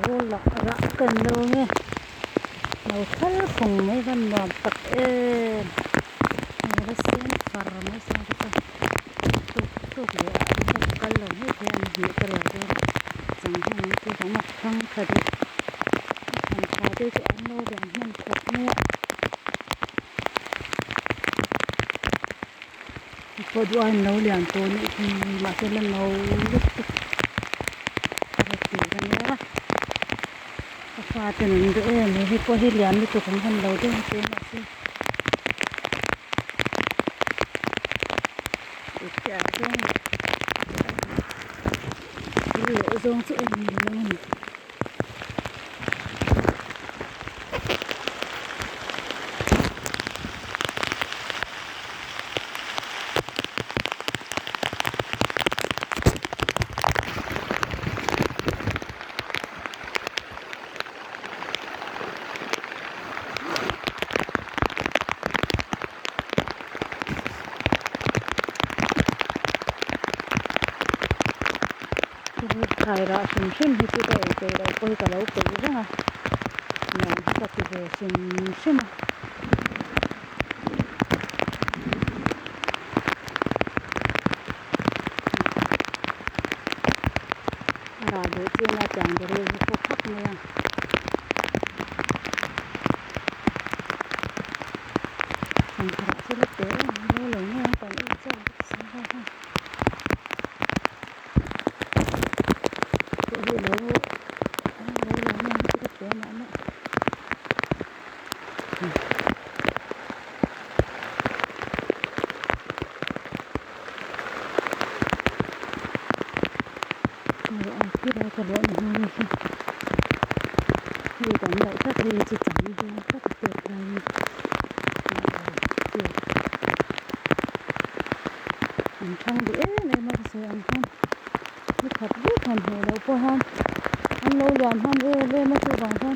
vô lọ rã cần đâu nghe đầu thắt khùng mấy con bò bật ê nó xem phở mấy sao cái thuốc để ăn cái lồng hết thì ăn nhiều cái lồng đó chẳng hạn cái giống mặt không thật thằng khá tôi sẽ ăn nô để ăn thật nè có đua ăn nấu liền tôi nữa thì mà cái lần nấu lúc thì cái nữa pha từ những cái này thì có hết liền thì tôi không cần đầu tiên tôi mà xem để trả cho lựa giống chỗ này luôn khai ra xem xem thì cái đây coi cái lâu cái gì đó nè cái cái xem ra được chưa là chẳng được rồi có khóc nè không phải cái lớp té nó lớn hơn còn ít chứ sao không cái lỗ lỗ nó cái lớp té nó cái đây cái lỗ này hơn không thì còn lại các thì chỉ chẳng đi các tuyệt này ăn không đĩa này mà sẽ ăn không cái thật biết còn hồ đâu có không ăn lâu liền không ê lên mà chưa bằng không